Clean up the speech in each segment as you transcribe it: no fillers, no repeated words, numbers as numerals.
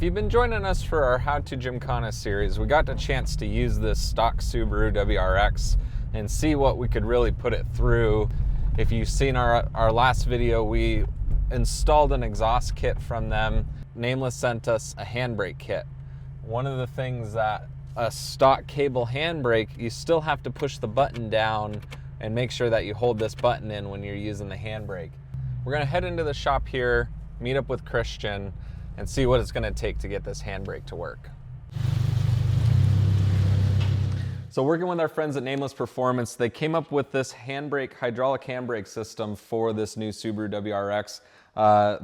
If you've been joining us for our How to Gymkhana series, we got the chance to use this stock Subaru WRX and see what we could really put it through. If you've seen our last video, we installed an exhaust kit from them. Nameless sent us a handbrake kit. One of the things that a stock cable handbrake, you still have to push the button down and make sure that you hold this button in when you're using the handbrake. We're gonna head into the shop here, meet up with Christian, and see what it's gonna take to get this handbrake to work. So working with our friends at Nameless Performance, they came up with this handbrake, hydraulic handbrake system for this new Subaru WRX.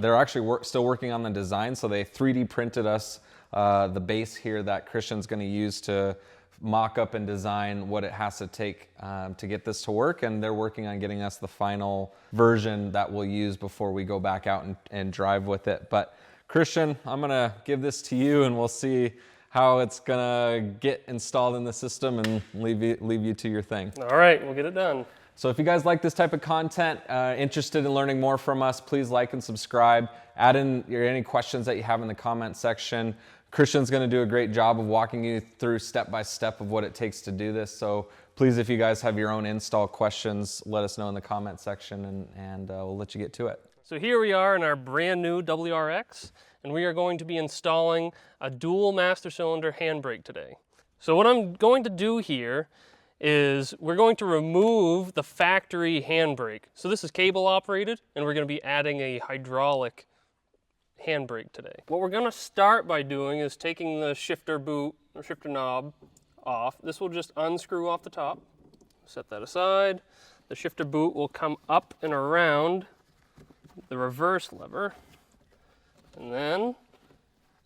They're actually still working on the design, so they 3D printed us the base here that Christian's gonna use to mock up and design what it has to take to get this to work, and they're working on getting us the final version that we'll use before we go back out and drive with it. But Christian, I'm gonna give this to you and we'll see how it's gonna get installed in the system and leave you to your thing. All right, we'll get it done. So if you guys like this type of content, interested in learning more from us, please like and subscribe. Add in any questions that you have in the comment section. Christian's gonna do a great job of walking you through step by step of what it takes to do this. So please, if you guys have your own install questions, let us know in the comment section and we'll let you get to it. So here we are in our brand new WRX, and we are going to be installing a dual master cylinder handbrake today. So what I'm going to do here is we're going to remove the factory handbrake. So this is cable operated, and we're going to be adding a hydraulic handbrake today. What we're going to start by doing is taking the shifter boot or shifter knob off. This will just unscrew off the top. Set that aside. The shifter boot will come up and around the reverse lever, and then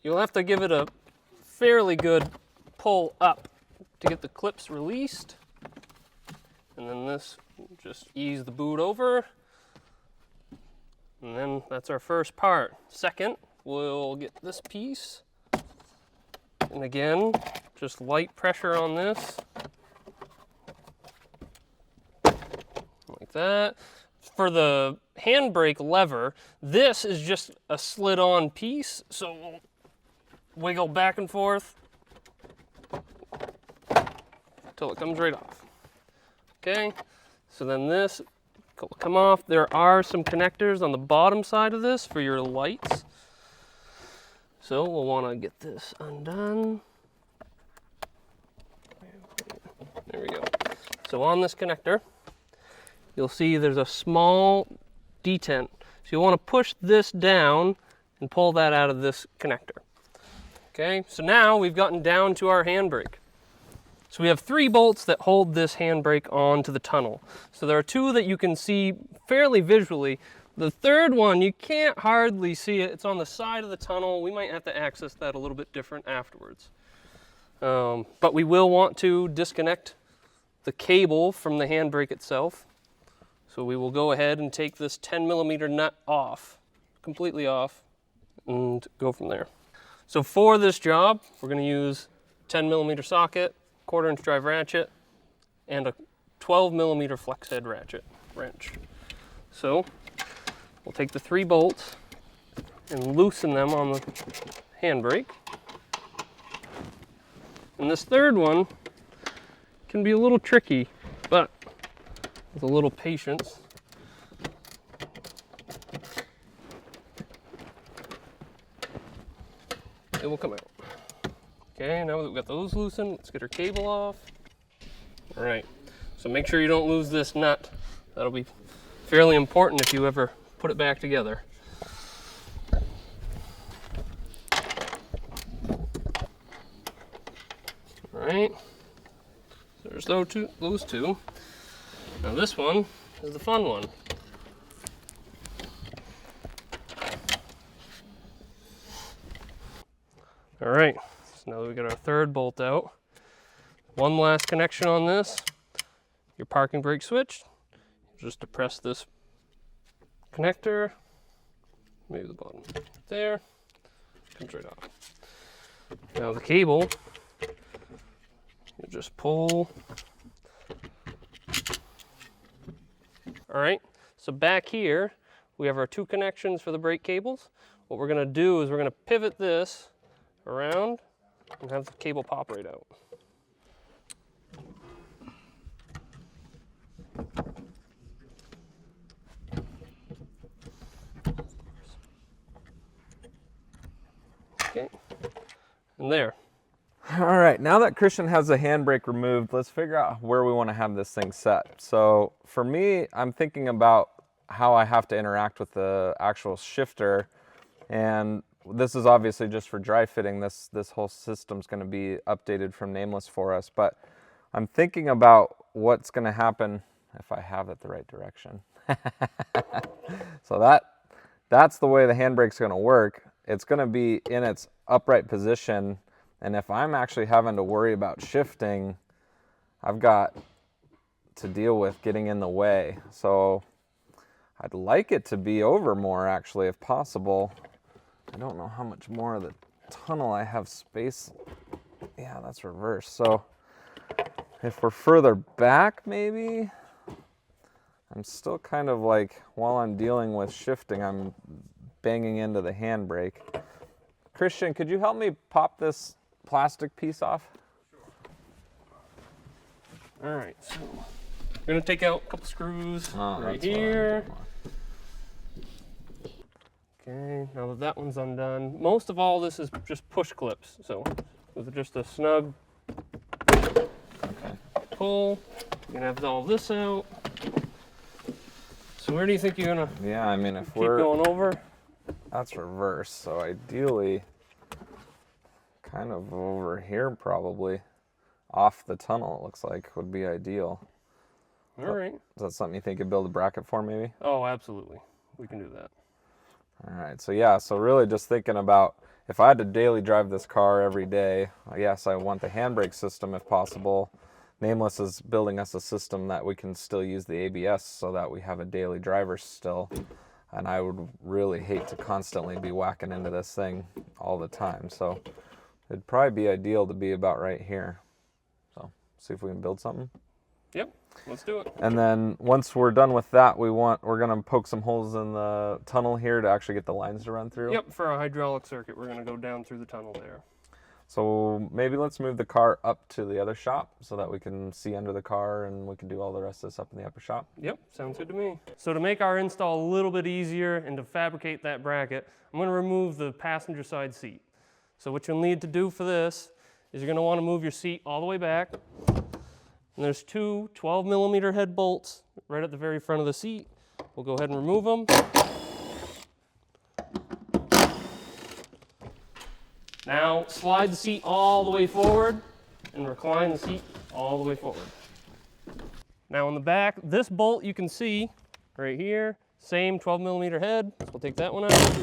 you'll have to give it a fairly good pull up to get the clips released, and then this just ease the boot over, and then that's our first part. Second, we'll get this piece, and again, just light pressure on this, like that. For the handbrake lever, this is just a slid-on piece, so we'll wiggle back and forth until it comes right off. Okay, so then this will come off. There are some connectors on the bottom side of this for your lights. So we'll want to get this undone. There we go. So on this connector, you'll see there's a small detent. So you want to push this down and pull that out of this connector. Okay, so now we've gotten down to our handbrake. So we have 3 bolts that hold this handbrake onto the tunnel. So there are 2 that you can see fairly visually. The third one, you can't hardly see it. It's on the side of the tunnel. We might have to access that a little bit different afterwards. But we will want to disconnect the cable from the handbrake itself. So we will go ahead and take this 10mm nut off, completely off, and go from there. So for this job, we're going to use 10mm socket, 1/4 inch drive ratchet, and a 12mm flex head wrench. So we'll take the 3 bolts and loosen them on the handbrake. And this third one can be a little tricky, but with a little patience, it will come out. Okay, now that we've got those loosened, let's get our cable off. All right, so make sure you don't lose this nut. That'll be fairly important if you ever put it back together. All right, so there's those two. Now this one is the fun one. All right, so now that we got our third bolt out, one last connection on this, your parking brake switch, just depress this connector, maybe the bottom there, comes right off. Now the cable, you just pull. All right, so back here, we have our 2 connections for the brake cables. What we're gonna do is we're gonna pivot this around and have the cable pop right out. Okay, and there. All right, now that Christian has the handbrake removed, let's figure out where we want to have this thing set. So for me, I'm thinking about how I have to interact with the actual shifter, and this is obviously just for dry fitting. This whole system's going to be updated from Nameless for us, but I'm thinking about what's going to happen if I have it the right direction. So that's the way the handbrake's going to work. It's going to be in its upright position, and if I'm actually having to worry about shifting, I've got to deal with getting in the way. So I'd like it to be over more, actually, if possible. I don't know how much more of the tunnel I have space. Yeah, that's reverse. So if we're further back, maybe. I'm still kind of like, while I'm dealing with shifting, I'm banging into the handbrake. Christian, could you help me pop this plastic piece off? Sure. All right, so we're gonna take out a couple screws right here. Okay, now that that one's undone, most of all this is just push clips. So with just a snug pull, you're gonna have all this out. So where do you think you're gonna I mean, if keep we're going over? That's reverse, so ideally kind of over here, probably off the tunnel, it looks like would be ideal. All right. Is that something you think you'd build a bracket for, maybe? Oh, absolutely, we can do that. All right, so yeah, so really just thinking about if I had to daily drive this car every day, yes, I want the handbrake system if possible. Nameless is building us a system that we can still use the ABS so that we have a daily driver still. And I would really hate to constantly be whacking into this thing all the time. So it'd probably be ideal to be about right here. So see if we can build something. Yep, let's do it. And then once we're done with that, we're gonna poke some holes in the tunnel here to actually get the lines to run through. Yep, for our hydraulic circuit, we're gonna go down through the tunnel there. So maybe let's move the car up to the other shop so that we can see under the car and we can do all the rest of this up in the upper shop. Yep, sounds good to me. So to make our install a little bit easier and to fabricate that bracket, I'm gonna remove the passenger side seat. So what you'll need to do for this is you're gonna wanna move your seat all the way back. And there's two 12mm head bolts right at the very front of the seat. We'll go ahead and remove them. Now slide the seat all the way forward and recline the seat all the way forward. Now on the back, this bolt you can see right here, same 12mm head. So we'll take that one out.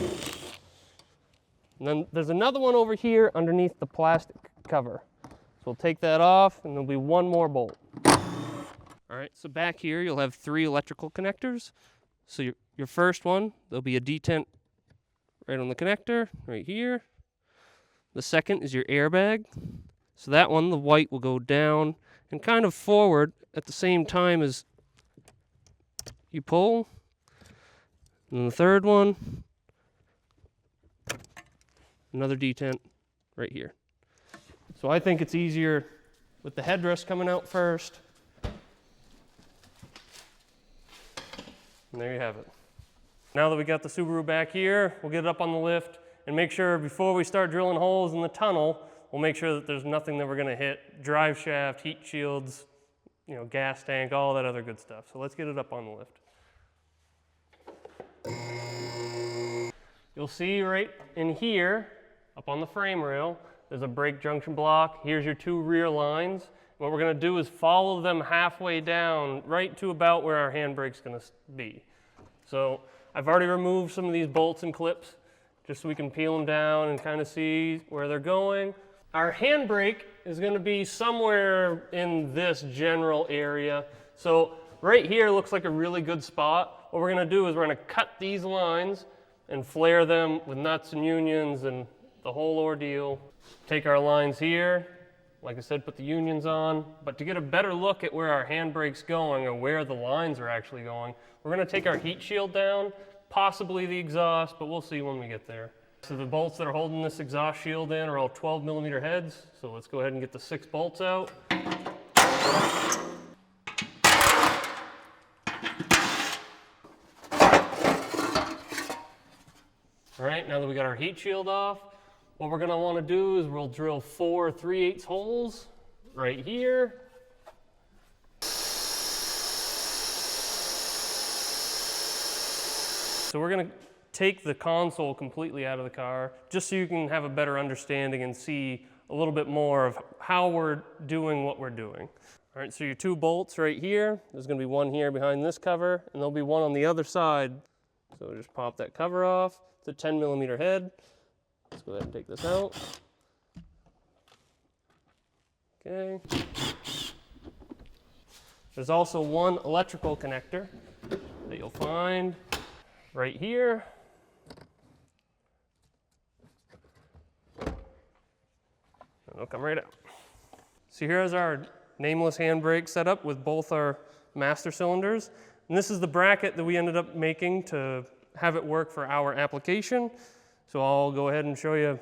And then there's another one over here underneath the plastic cover. So we'll take that off and there'll be one more bolt. All right, so back here you'll have 3 electrical connectors. So your first one, there'll be a detent right on the connector, right here. The second is your airbag. So that one, the white, will go down and kind of forward at the same time as you pull. And the third one, another detent right here. So I think it's easier with the headrest coming out first. And there you have it. Now that we got the Subaru back here, we'll get it up on the lift and make sure before we start drilling holes in the tunnel, we'll make sure that there's nothing that we're gonna hit. Drive shaft, heat shields, gas tank, all that other good stuff. So let's get it up on the lift. You'll see right in here, up on the frame rail, there's a brake junction block. Here's your 2 rear lines. What we're gonna do is follow them halfway down, right to about where our handbrake's gonna be. So I've already removed some of these bolts and clips, just so we can peel them down and kind of see where they're going. Our handbrake is gonna be somewhere in this general area. So right here looks like a really good spot. What we're gonna do is we're gonna cut these lines and flare them with nuts and unions and the whole ordeal. Take our lines here, like I said, put the unions on, but to get a better look at where our handbrake's going or where the lines are actually going, we're gonna take our heat shield down, possibly the exhaust, but we'll see when we get there. So the bolts that are holding this exhaust shield in are all 12mm heads. So let's go ahead and get the 6 bolts out. All right, now that we got our heat shield off, what we're gonna wanna do is we'll drill 4 3/8 holes right here. So we're gonna take the console completely out of the car, just so you can have a better understanding and see a little bit more of how we're doing what we're doing. All right, so your 2 bolts right here, there's gonna be one here behind this cover, and there'll be one on the other side. So just pop that cover off. It's a 10mm head. Let's go ahead and take this out. Okay. There's also one electrical connector that you'll find right here. And it'll come right out. So here's our Nameless handbrake setup with both our master cylinders. And this is the bracket that we ended up making to have it work for our application. So I'll go ahead and show you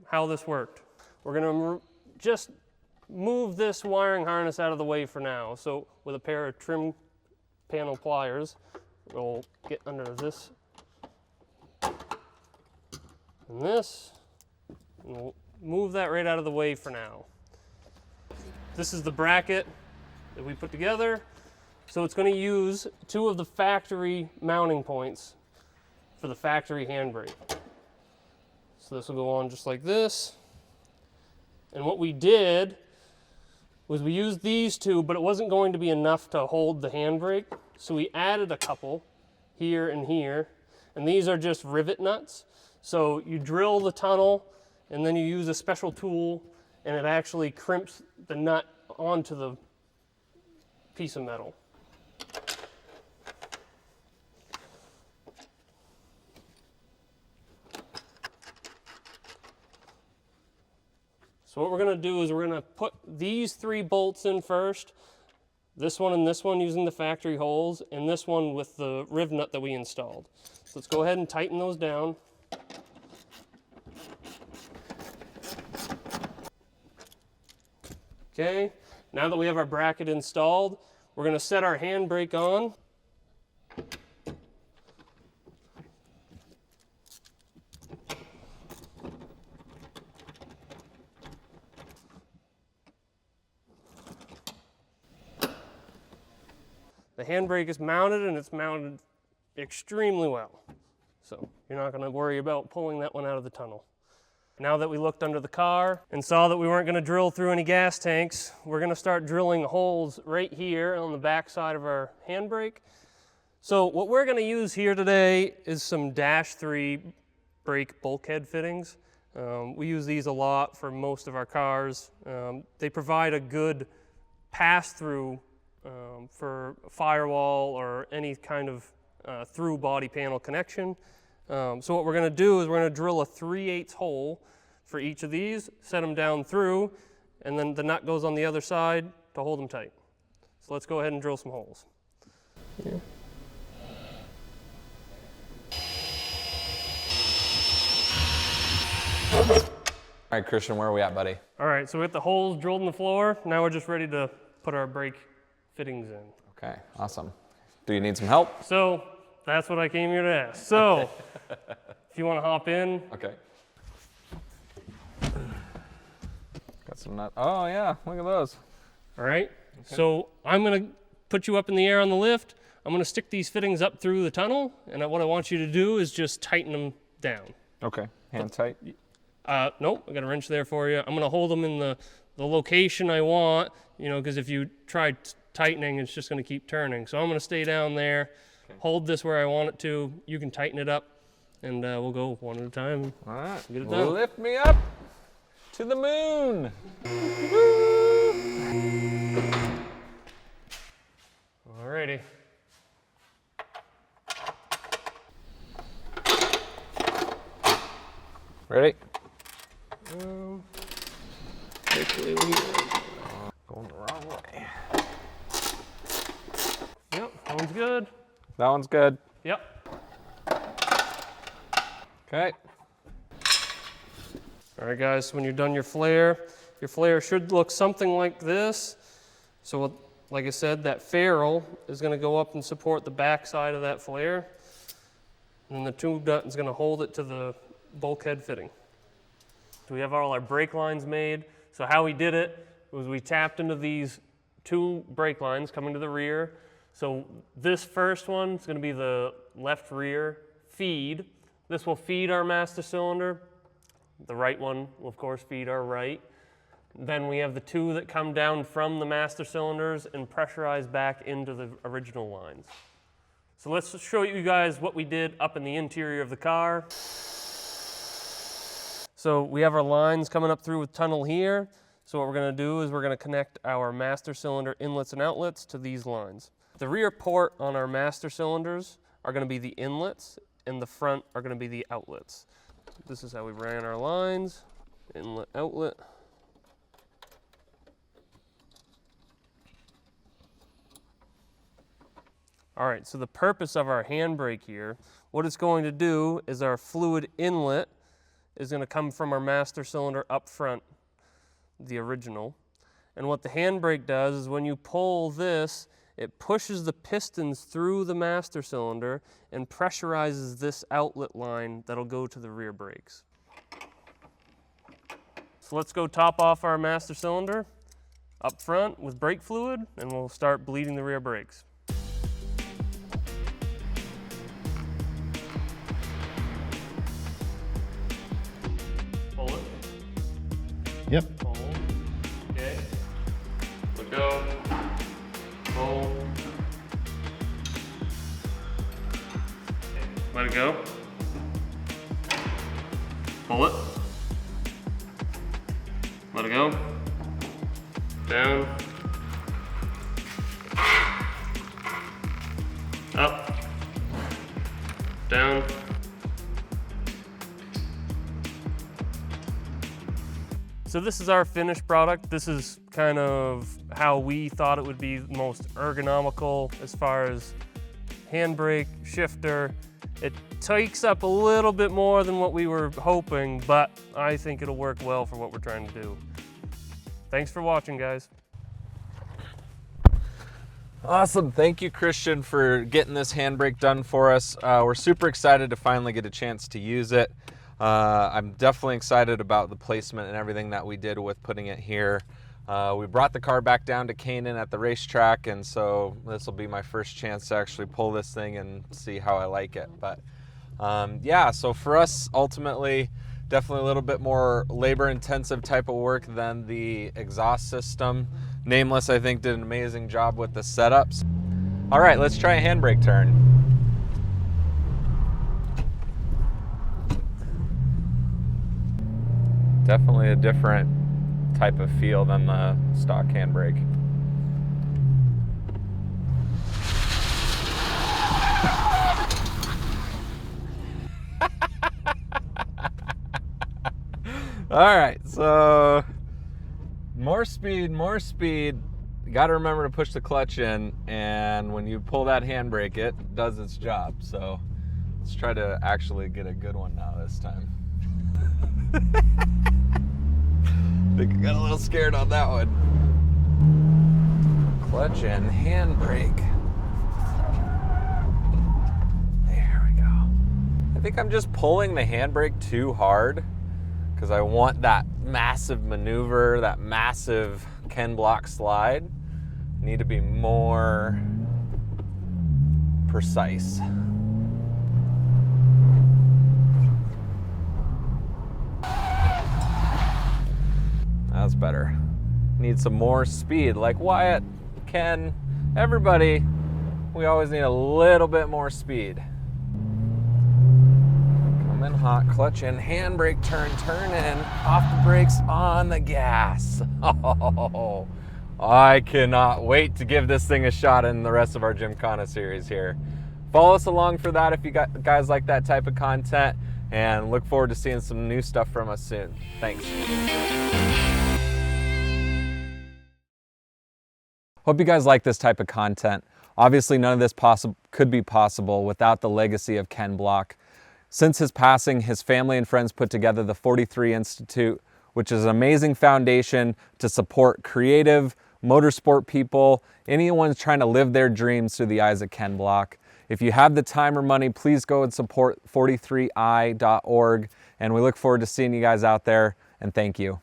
how this worked. We're gonna just move this wiring harness out of the way for now. So with a pair of trim panel pliers, we'll get under this and this, and we'll move that right out of the way for now. This is the bracket that we put together. So it's going to use 2 of the factory mounting points for the factory handbrake. So this will go on just like this. And what we did was we used these 2, but it wasn't going to be enough to hold the handbrake. So we added a couple here and here. And these are just rivet nuts. So you drill the tunnel and then you use a special tool and it actually crimps the nut onto the piece of metal. So what we're going to do is we're going to put these 3 bolts in first, this one and this one using the factory holes, and this one with the riv nut that we installed. So let's go ahead and tighten those down. Okay, now that we have our bracket installed, we're going to set our handbrake on. The handbrake is mounted and it's mounted extremely well. So you're not going to worry about pulling that one out of the tunnel. Now that we looked under the car and saw that we weren't going to drill through any gas tanks, we're going to start drilling holes right here on the back side of our handbrake. So what we're going to use here today is some -3 brake bulkhead fittings. We use these a lot for most of our cars. They provide a good pass-through for firewall or any kind of through body panel connection. So what we're going to do is we're going to drill a 3/8 hole for each of these, set them down through, and then the nut goes on the other side to hold them tight. So let's go ahead and drill some holes. Yeah. All right, Christian, where are we at, buddy? All right, so we got the holes drilled in the floor. Now we're just ready to put our brake fittings in. Okay, awesome. Do you need some help? So that's what I came here to ask. So if you want to hop in. Okay. Got some nuts. Oh yeah, look at those. All right, okay. So I'm going to put you up in the air on the lift. I'm going to stick these fittings up through the tunnel, and what I want you to do is just tighten them down. Okay, hand tight. Nope, I got a wrench there for you. I'm going to hold them in the location I want, you know, because if you try tightening, it's just going to keep turning. So I'm going to stay down there, okay. Hold this where I want it to. You can tighten it up, and we'll go one at a time. All right, get it done. Lift me up to the moon. Alrighty. Ready? Hopefully we going the wrong way. Yep, that one's good. That one's good. Yep. Okay. All right, guys, so when you're done your flare should look something like this. So like I said, that ferrule is going to go up and support the back side of that flare. And then the tube nut is going to hold it to the bulkhead fitting. So we have all our brake lines made. So how we did it was we tapped into these 2 brake lines coming to the rear. So this first one is going to be the left rear feed. This will feed our master cylinder. The right one will, of course, feed our right. Then we have the 2 that come down from the master cylinders and pressurize back into the original lines. So let's show you guys what we did up in the interior of the car. So we have our lines coming up through with tunnel here. So what we're going to do is we're going to connect our master cylinder inlets and outlets to these lines. The rear port on our master cylinders are going to be the inlets, and the front are going to be the outlets. This is how we ran our lines, inlet, outlet. All right, so the purpose of our handbrake here, what it's going to do is our fluid inlet is going to come from our master cylinder up front, the original. And what the handbrake does is when you pull this, it pushes the pistons through the master cylinder and pressurizes this outlet line that'll go to the rear brakes. So let's go top off our master cylinder up front with brake fluid, and we'll start bleeding the rear brakes. Pull it. Yep. Pull. Okay. Let go. Pull. Okay. Let it go. Pull it. Let it go. Down. Up. Down. So this is our finished product. This is kind of how we thought it would be most ergonomical as far as handbrake, shifter. It takes up a little bit more than what we were hoping, but I think it'll work well for what we're trying to do. Thanks for watching, guys. Awesome. Thank you, Christian, for getting this handbrake done for us. We're super excited to finally get a chance to use it. I'm definitely excited about the placement and everything that we did with putting it here. We brought the car back down to Canaan at the racetrack, and so this will be my first chance to actually pull this thing and see how I like it. But yeah, so for us, ultimately, definitely a little bit more labor-intensive type of work than the exhaust system. Nameless, I think, did an amazing job with the setups. All right, let's try a handbrake turn. Definitely a different type of feel than the stock handbrake. All right, so more speed, more speed. You got to remember to push the clutch in, and when you pull that handbrake, it does its job. So let's try to actually get a good one now this time. I think I got a little scared on that one. Clutch and handbrake. There we go. I think I'm just pulling the handbrake too hard because I want that massive maneuver, that massive Ken block slide. I need to be more precise. That's better. Need some more speed. Like Wyatt, Ken, everybody, we always need a little bit more speed. Come in hot, clutch in, handbrake turn in, off the brakes, on the gas. Oh, I cannot wait to give this thing a shot in the rest of our Gymkhana series here. Follow us along for that if you guys like that type of content, and look forward to seeing some new stuff from us soon. Thanks. Hope you guys like this type of content. Obviously, none of this could be possible without the legacy of Ken Block. Since his passing, his family and friends put together the 43 Institute, which is an amazing foundation to support creative, motorsport people, anyone trying to live their dreams through the eyes of Ken Block. If you have the time or money, please go and support 43i.org, and we look forward to seeing you guys out there, and thank you.